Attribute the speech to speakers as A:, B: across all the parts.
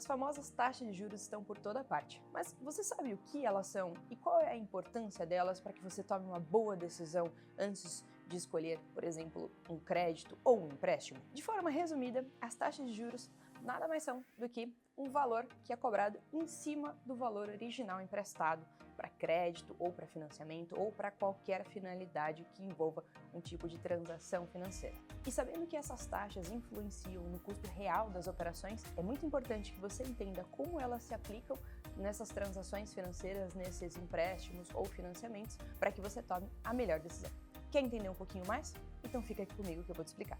A: As famosas taxas de juros estão por toda parte, mas você sabe o que elas são e qual é a importância delas para que você tome uma boa decisão antes de escolher, por exemplo, um crédito ou um empréstimo? De forma resumida, as taxas de juros nada mais são do que um valor que é cobrado em cima do valor original emprestado para crédito ou para financiamento ou para qualquer finalidade que envolva um tipo de transação financeira. E sabendo que essas taxas influenciam no custo real das operações, é muito importante que você entenda como elas se aplicam nessas transações financeiras, nesses empréstimos ou financiamentos, para que você tome a melhor decisão. Quer entender um pouquinho mais? Então fica aqui comigo que eu vou te explicar.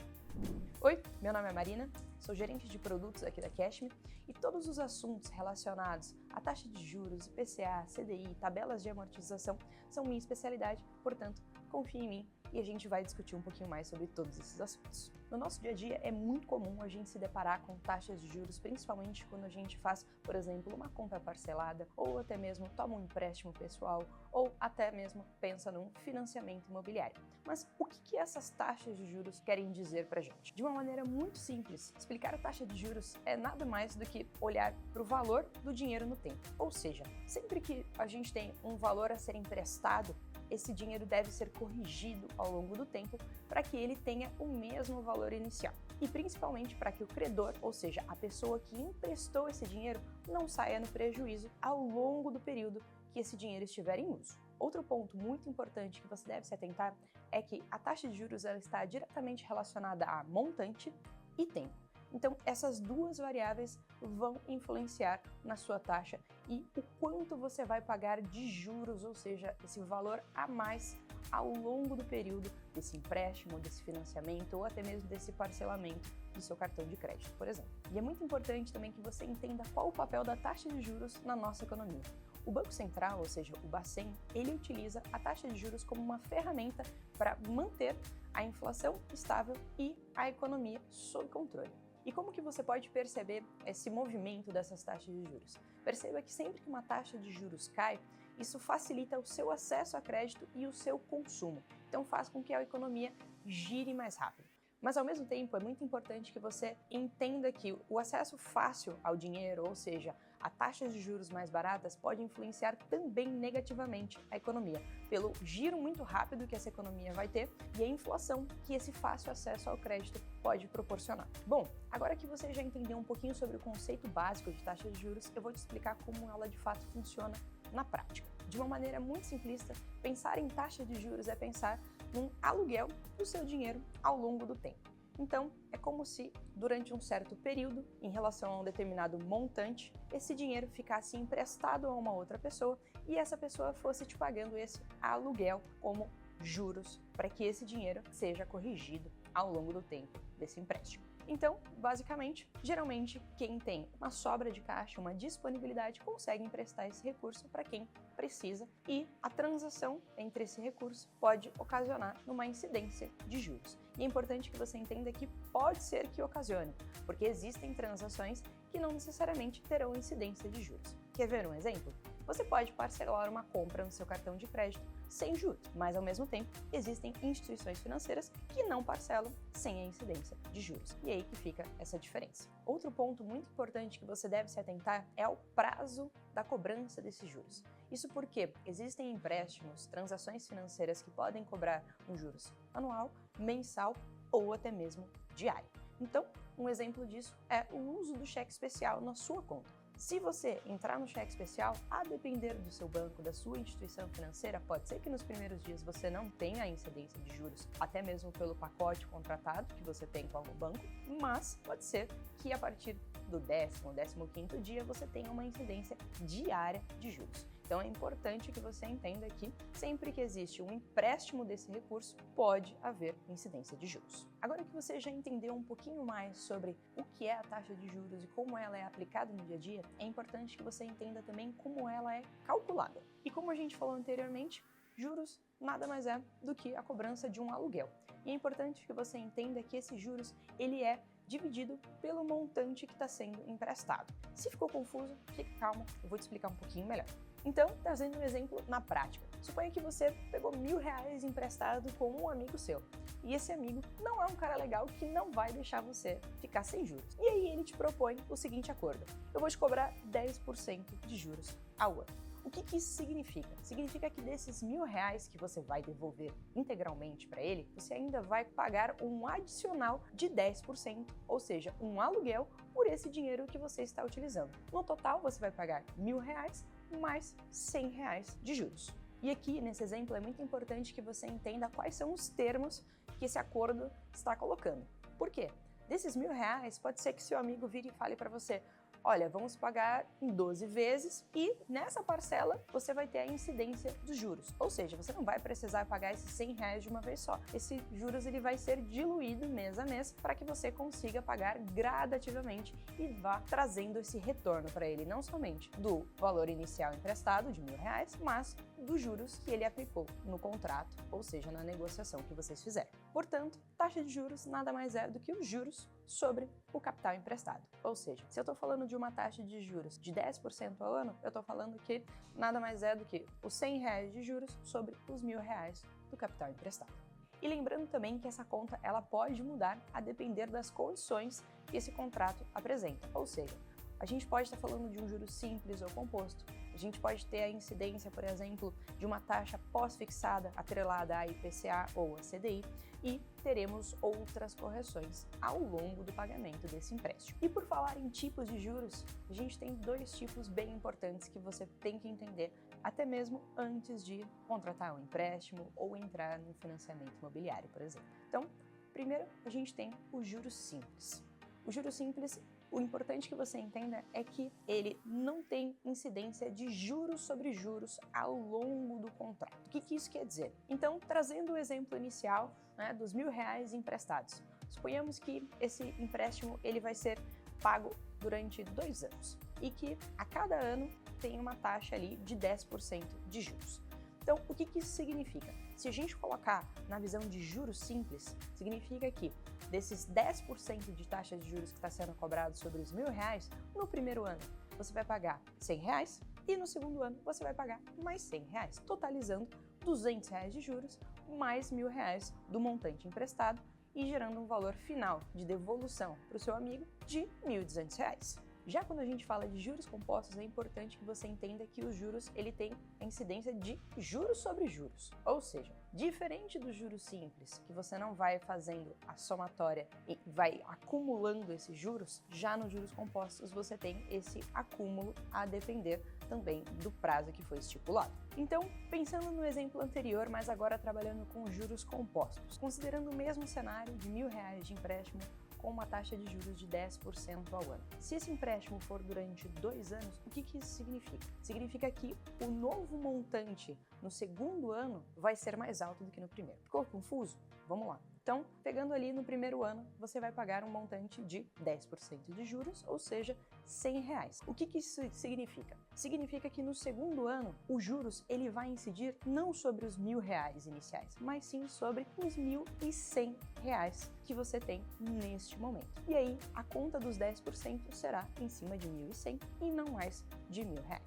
A: Oi, meu nome é Marina, sou gerente de produtos aqui da Cashme e todos os assuntos relacionados à taxa de juros, IPCA, CDI, tabelas de amortização são minha especialidade, portanto, confie em mim e a gente vai discutir um pouquinho mais sobre todos esses assuntos. No nosso dia a dia é muito comum a gente se deparar com taxas de juros, principalmente quando a gente faz, por exemplo, uma compra parcelada ou até mesmo toma um empréstimo pessoal ou até mesmo pensa num financiamento imobiliário. Mas o que essas taxas de juros querem dizer pra gente? De uma maneira muito simples, explicar a taxa de juros é nada mais do que olhar para o valor do dinheiro no tempo. Ou seja, sempre que a gente tem um valor a ser emprestado, esse dinheiro deve ser corrigido ao longo do tempo para que ele tenha o mesmo valor inicial. E principalmente para que o credor, ou seja, a pessoa que emprestou esse dinheiro, não saia no prejuízo ao longo do período que esse dinheiro estiver em uso. Outro ponto muito importante que você deve se atentar é que a taxa de juros ela está diretamente relacionada a montante e tempo. Então, essas duas variáveis vão influenciar na sua taxa e o quanto você vai pagar de juros, ou seja, esse valor a mais ao longo do período desse empréstimo, desse financiamento ou até mesmo desse parcelamento do seu cartão de crédito, por exemplo. E é muito importante também que você entenda qual o papel da taxa de juros na nossa economia. O Banco Central, ou seja, o Bacen, ele utiliza a taxa de juros como uma ferramenta para manter a inflação estável e a economia sob controle. E como que você pode perceber esse movimento dessas taxas de juros? Perceba que sempre que uma taxa de juros cai, isso facilita o seu acesso a crédito e o seu consumo. Então faz com que a economia gire mais rápido. Mas, ao mesmo tempo, é muito importante que você entenda que o acesso fácil ao dinheiro, ou seja, a taxas de juros mais baratas, pode influenciar também negativamente a economia, pelo giro muito rápido que essa economia vai ter e a inflação que esse fácil acesso ao crédito pode proporcionar. Bom, agora que você já entendeu um pouquinho sobre o conceito básico de taxa de juros, eu vou te explicar como ela de fato funciona na prática. De uma maneira muito simplista, pensar em taxa de juros é pensar num aluguel do seu dinheiro ao longo do tempo. Então, é como se, durante um certo período, em relação a um determinado montante, esse dinheiro ficasse emprestado a uma outra pessoa e essa pessoa fosse te pagando esse aluguel como juros para que esse dinheiro seja corrigido ao longo do tempo desse empréstimo. Então, basicamente, geralmente, quem tem uma sobra de caixa, uma disponibilidade, consegue emprestar esse recurso para quem precisa e a transação entre esse recurso pode ocasionar uma incidência de juros. E é importante que você entenda que pode ser que ocasione, porque existem transações que não necessariamente terão incidência de juros. Quer ver um exemplo? Você pode parcelar uma compra no seu cartão de crédito sem juros, mas ao mesmo tempo existem instituições financeiras que não parcelam sem a incidência de juros. E é aí que fica essa diferença. Outro ponto muito importante que você deve se atentar é ao prazo da cobrança desses juros. Isso porque existem empréstimos, transações financeiras que podem cobrar um juros anual, mensal ou até mesmo diário. Então, um exemplo disso é o uso do cheque especial na sua conta. Se você entrar no cheque especial, a depender do seu banco, da sua instituição financeira, pode ser que nos primeiros dias você não tenha a incidência de juros, até mesmo pelo pacote contratado que você tem com o banco, mas pode ser que a partir do 15º dia você tenha uma incidência diária de juros. Então é importante que você entenda que sempre que existe um empréstimo desse recurso, pode haver incidência de juros. Agora que você já entendeu um pouquinho mais sobre o que é a taxa de juros e como ela é aplicada no dia a dia, é importante que você entenda também como ela é calculada. E como a gente falou anteriormente, juros nada mais é do que a cobrança de um aluguel. E é importante que você entenda que esse juros ele é dividido pelo montante que está sendo emprestado. Se ficou confuso, fique calmo, eu vou te explicar um pouquinho melhor. Então, trazendo um exemplo na prática, suponha que você pegou R$1.000 emprestado com um amigo seu, e esse amigo não é um cara legal que não vai deixar você ficar sem juros. E aí ele te propõe o seguinte acordo: eu vou te cobrar 10% de juros ao ano. O que isso significa? Significa que desses R$1.000 que você vai devolver integralmente para ele, você ainda vai pagar um adicional de 10%, ou seja, um aluguel por esse dinheiro que você está utilizando. No total, você vai pagar R$1.000 mais R$100 de juros. E aqui, nesse exemplo, é muito importante que você entenda quais são os termos que esse acordo está colocando. Por quê? Desses R$1.000, pode ser que seu amigo vire e fale para você: olha, vamos pagar em 12 vezes e nessa parcela você vai ter a incidência dos juros. Ou seja, você não vai precisar pagar esses R$100 de uma vez só. Esse juros ele vai ser diluído mês a mês para que você consiga pagar gradativamente e vá trazendo esse retorno para ele, não somente do valor inicial emprestado de R$1.000, mas dos juros que ele aplicou no contrato, ou seja, na negociação que vocês fizeram. Portanto, taxa de juros nada mais é do que os juros sobre o capital emprestado. Ou seja, se eu estou falando de uma taxa de juros de 10% ao ano, eu estou falando que nada mais é do que os R$100 de juros sobre os R$1.000 do capital emprestado. E lembrando também que essa conta ela pode mudar a depender das condições que esse contrato apresenta. Ou seja, a gente pode estar falando de um juro simples ou composto. A gente pode ter a incidência, por exemplo, de uma taxa pós-fixada atrelada à IPCA ou à CDI e teremos outras correções ao longo do pagamento desse empréstimo. E por falar em tipos de juros, a gente tem dois tipos bem importantes que você tem que entender até mesmo antes de contratar um empréstimo ou entrar no financiamento imobiliário, por exemplo. Então, primeiro a gente tem o juros simples. O juros simples, o importante que você entenda é que ele não tem incidência de juros sobre juros ao longo do contrato. O que isso quer dizer? Então, trazendo o exemplo inicial, dos R$1.000 emprestados. Suponhamos que esse empréstimo ele vai ser pago durante 2 anos e que a cada ano tem uma taxa ali de 10% de juros. Então, o que isso significa? Se a gente colocar na visão de juros simples, significa que desses 10% de taxa de juros que está sendo cobrado sobre os R$1.000, no primeiro ano você vai pagar R$100 e no segundo ano você vai pagar mais R$100, totalizando R$200 de juros mais R$1.000 do montante emprestado e gerando um valor final de devolução para o seu amigo de R$1.200. Já quando a gente fala de juros compostos, é importante que você entenda que os juros ele tem a incidência de juros sobre juros. Ou seja, diferente dos juros simples, que você não vai fazendo a somatória e vai acumulando esses juros, já nos juros compostos você tem esse acúmulo a depender também do prazo que foi estipulado. Então, pensando no exemplo anterior, mas agora trabalhando com juros compostos, considerando o mesmo cenário de R$1.000 de empréstimo, com uma taxa de juros de 10% ao ano. Se esse empréstimo for durante 2 anos, o que isso significa? Significa que o novo montante no segundo ano vai ser mais alto do que no primeiro. Ficou confuso? Vamos lá. Então, pegando ali no primeiro ano, você vai pagar um montante de 10% de juros, ou seja, R$100. O que isso significa? Significa que no segundo ano, os juros ele vai incidir não sobre os R$1.000 iniciais, mas sim sobre os R$1.100 que você tem neste momento. E aí, a conta dos 10% será em cima de R$1.100 e não mais de R$1.000.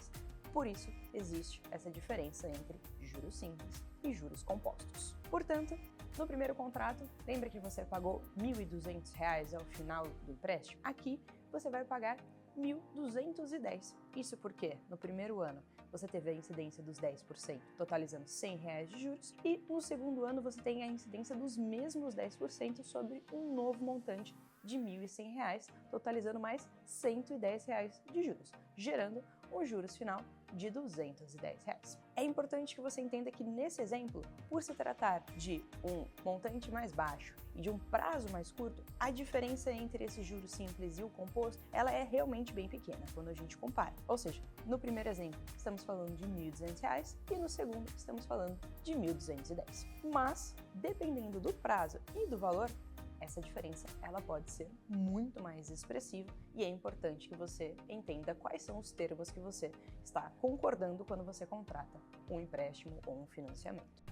A: Por isso, existe essa diferença entre juros simples e juros compostos. Portanto, no primeiro contrato, lembra que você pagou R$1.200 ao final do empréstimo? Aqui, você vai pagar R$1.210. Isso porque, no primeiro ano, você teve a incidência dos 10%, totalizando R$100 de juros, e no segundo ano você tem a incidência dos mesmos 10% sobre um novo montante de R$1.100, totalizando mais R$110 de juros, gerando um juros final de R$210. É importante que você entenda que nesse exemplo, por se tratar de um montante mais baixo e de um prazo mais curto, a diferença entre esse juros simples e o composto, ela é realmente bem pequena quando a gente compara. Ou seja, no primeiro exemplo, estamos falando de R$1.200 e no segundo, estamos falando de R$1.210. Mas, dependendo do prazo e do valor, essa diferença ela pode ser muito mais expressiva e é importante que você entenda quais são os termos que você está concordando quando você contrata um empréstimo ou um financiamento.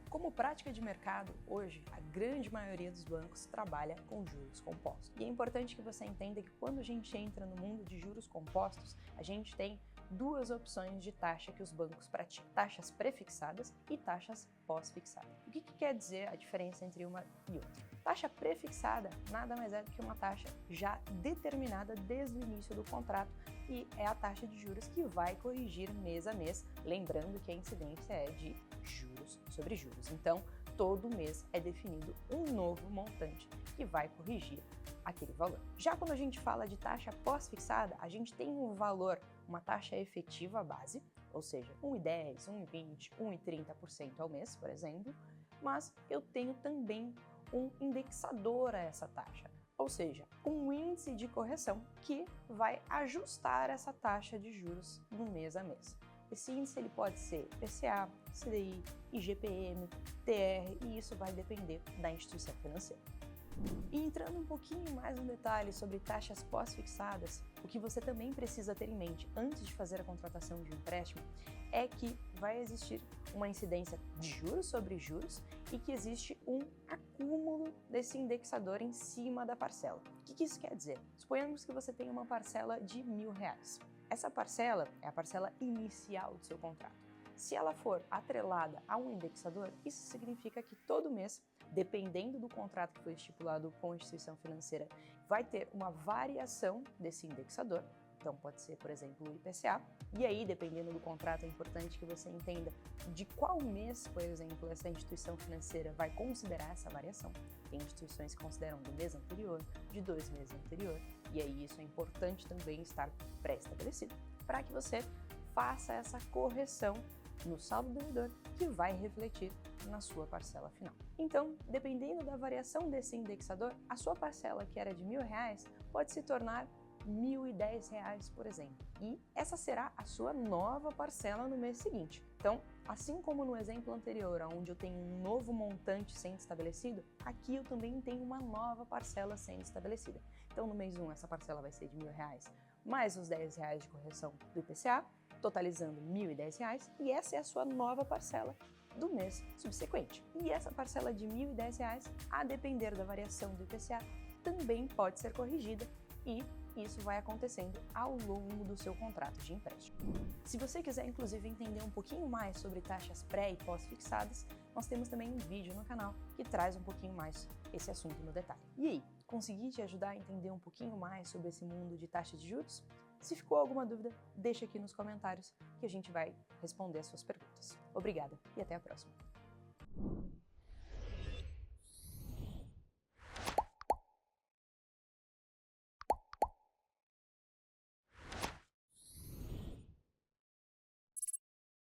A: Como prática de mercado, hoje a grande maioria dos bancos trabalha com juros compostos. E é importante que você entenda que quando a gente entra no mundo de juros compostos, a gente tem duas opções de taxa que os bancos praticam: taxas prefixadas e taxas pós-fixadas. O que quer dizer a diferença entre uma e outra? Taxa prefixada nada mais é do que uma taxa já determinada desde o início do contrato e é a taxa de juros que vai corrigir mês a mês, lembrando que a incidência é de juros sobre juros. Então, todo mês é definido um novo montante que vai corrigir aquele valor. Já quando a gente fala de taxa pós-fixada, a gente tem um valor, uma taxa efetiva base, ou seja, 1,10, 1,20, 1,30% ao mês, por exemplo, mas eu tenho também um indexador a essa taxa, ou seja, um índice de correção que vai ajustar essa taxa de juros no mês a mês. Esse índice ele pode ser IPCA, CDI, IGPM, TR, e isso vai depender da instituição financeira. E entrando um pouquinho mais no detalhe sobre taxas pós-fixadas, o que você também precisa ter em mente antes de fazer a contratação de um empréstimo é que vai existir uma incidência de juros sobre juros e que existe um acúmulo desse indexador em cima da parcela. O que isso quer dizer? Suponhamos que você tem uma parcela de R$1.000. Essa parcela é a parcela inicial do seu contrato. Se ela for atrelada a um indexador, isso significa que todo mês, dependendo do contrato que foi estipulado com a instituição financeira, vai ter uma variação desse indexador. Então pode ser, por exemplo, o IPCA. E aí, dependendo do contrato, é importante que você entenda de qual mês, por exemplo, essa instituição financeira vai considerar essa variação. Tem instituições que consideram do mês anterior, de 2 meses anterior, e aí isso é importante também estar pré-estabelecido para que você faça essa correção no saldo devedor que vai refletir na sua parcela final. Então, dependendo da variação desse indexador, a sua parcela que era de R$1.000 pode se tornar R$1.010, por exemplo. E essa será a sua nova parcela no mês seguinte. Então, assim como no exemplo anterior, onde eu tenho um novo montante sendo estabelecido, aqui eu também tenho uma nova parcela sendo estabelecida. Então, no mês 1, essa parcela vai ser de R$1.000, mais os R$10 de correção do IPCA, totalizando R$1.010, e essa é a sua nova parcela do mês subsequente. E essa parcela de R$1.010, a depender da variação do IPCA, também pode ser corrigida e isso vai acontecendo ao longo do seu contrato de empréstimo. Se você quiser, inclusive, entender um pouquinho mais sobre taxas pré e pós-fixadas, nós temos também um vídeo no canal que traz um pouquinho mais esse assunto no detalhe. E aí, consegui te ajudar a entender um pouquinho mais sobre esse mundo de taxa de juros? Se ficou alguma dúvida, deixa aqui nos comentários que a gente vai responder as suas perguntas. Obrigada e até a próxima!